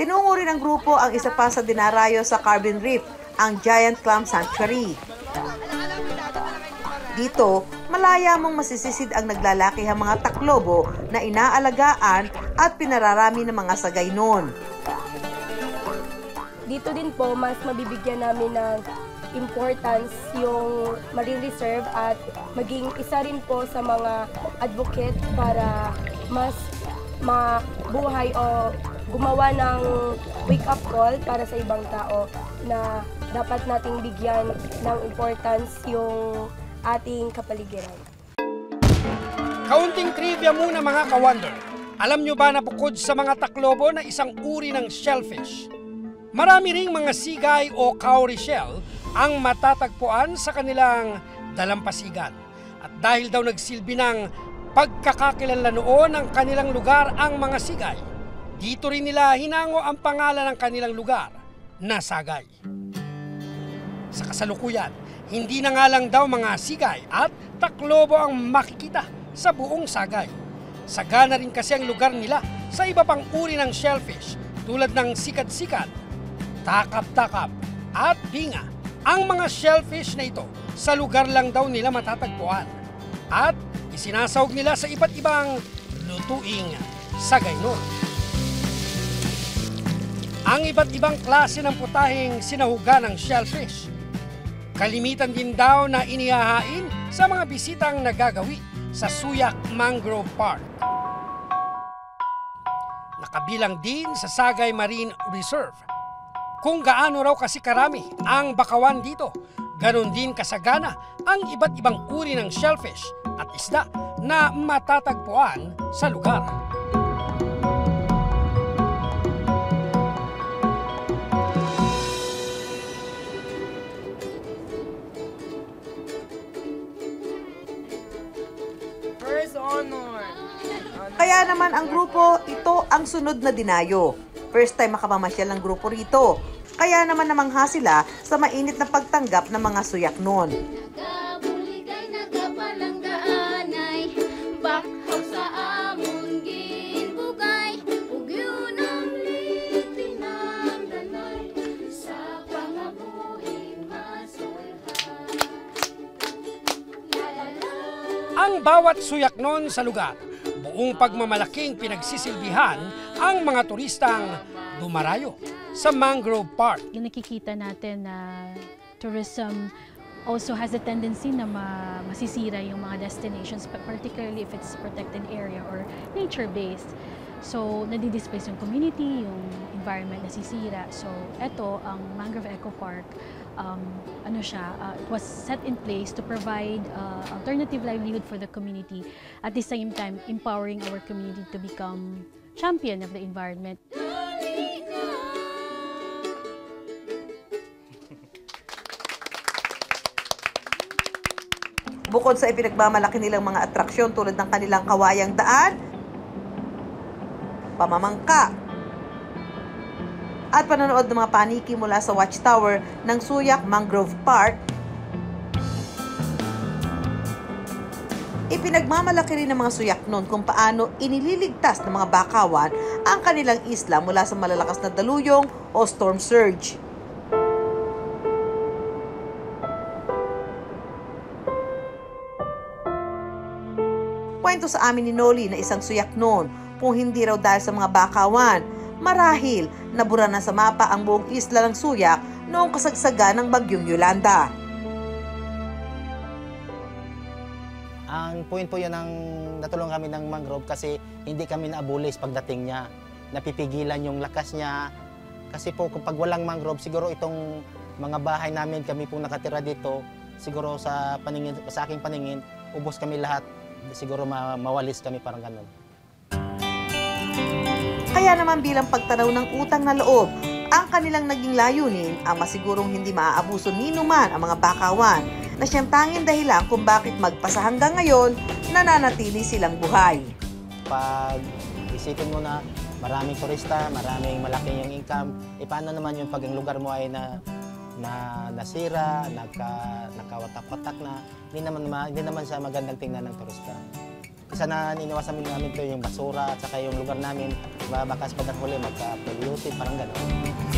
Tinungo rin ng grupo ang isa pa sa dinarayo sa Carbon Reef, ang Giant Clam Sanctuary. Dito, malaya mong masisisid ang naglalakihang mga taklobo na inaalagaan at pinararami ng mga sagay noon. Dito din po, mas mabibigyan namin ng importance yung Marine Reserve at maging isa rin po sa mga advocate para mas mabuhay o gumawa ng wake-up call para sa ibang tao na dapat nating bigyan ng importance yung ating kapaligiran. Kaunting trivia muna mga ka-wonder. Alam nyo ba na bukod sa mga taklobo na isang uri ng shellfish, marami ring mga sigay o cowrie shell ang matatagpuan sa kanilang dalampasigan. At dahil daw nagsilbi ng pagkakakilanlan noon ng kanilang lugar ang mga sigay, dito rin nila hinango ang pangalan ng kanilang lugar na Sagay. Sa kasalukuyan, hindi na nga lang daw mga sigay at taklobo ang makikita sa buong Sagay. Sagana rin kasi ang lugar nila sa iba pang uri ng shellfish tulad ng sikat-sikat, takap-takap at binga. Ang mga shellfish na ito sa lugar lang daw nila matatagpuan at isinasawag nila sa iba't ibang lutuing sagay noon. Ang iba't ibang klase ng putahing sinahugan ng shellfish, kalimitan din daw na inihahain sa mga bisitang nagagawi sa Suyak Mangrove Park. Nakabilang din sa Sagay Marine Reserve. Kung gaano raw kasi karami ang bakawan dito, ganon din kasagana ang iba't ibang uri ng shellfish at isda na matatagpuan sa lugar. Kaya naman ang grupo, ito ang sunod na dinayo. First time makapamasyal ng grupo rito. Kaya naman namangha sila sa mainit na pagtanggap ng mga suyak noon. Ang bawat suyak noon sa lugar, buong pagmamalaking pinagsisilbihan ang mga turistang dumarayo sa Mangrove Park. Yung nakikita natin na tourism also has a tendency na masisira yung mga destinations, particularly if it's protected area or nature-based. So, nadidisplace yung community, yung environment nasisira. So, eto, ang Mangrove Eco Park, it was set in place to provide alternative livelihood for the community. At the same time, empowering our community to become champion of the environment. Bukod sa ipinagmamalaki nilang mga atraksyon tulad ng kanilang kawayang daan, pamamangka, at panonood ng mga paniki mula sa watchtower ng Suyak Mangrove Park, ipinagmamalaki rin ng mga suyak noon kung paano inililigtas ng mga bakawan ang kanilang isla mula sa malalakas na daluyong o storm surge. Kwento sa amin ni Noli na isang suyak noon, kung hindi raw dahil sa mga bakawan, marahil nabura na sa mapa ang buong isla ng Suyak noong kasagsagan ng bagyong Yolanda. Ang point po yun ng natulungan kami ng mangrove kasi hindi kami naabulis pagdating niya. Napipigilan yung lakas niya. Kasi po kapag walang mangrove, siguro itong mga bahay namin, kami po nakatira dito, siguro sa aking paningin, ubos kami lahat. Siguro mawalis kami, parang ganun. Kaya naman bilang pagtanaw ng utang na loob, ang kanilang naging layunin ang masigurong hindi maaabuso ni numan ang mga bakawan na siyang tanging dahilan kung bakit magpasa hanggang ngayon nananatili silang buhay. Pag isipin mo na maraming turista, maraming malaki yung income, paano naman yung pag ang lugar mo ay nasira, nakawatak-watak na, hindi naman siya magandang tingnan ng turista. isa na iniwasan namin to yung basura at saka yung lugar namin bakas pagkahuli magka-polluted, parang gano'n.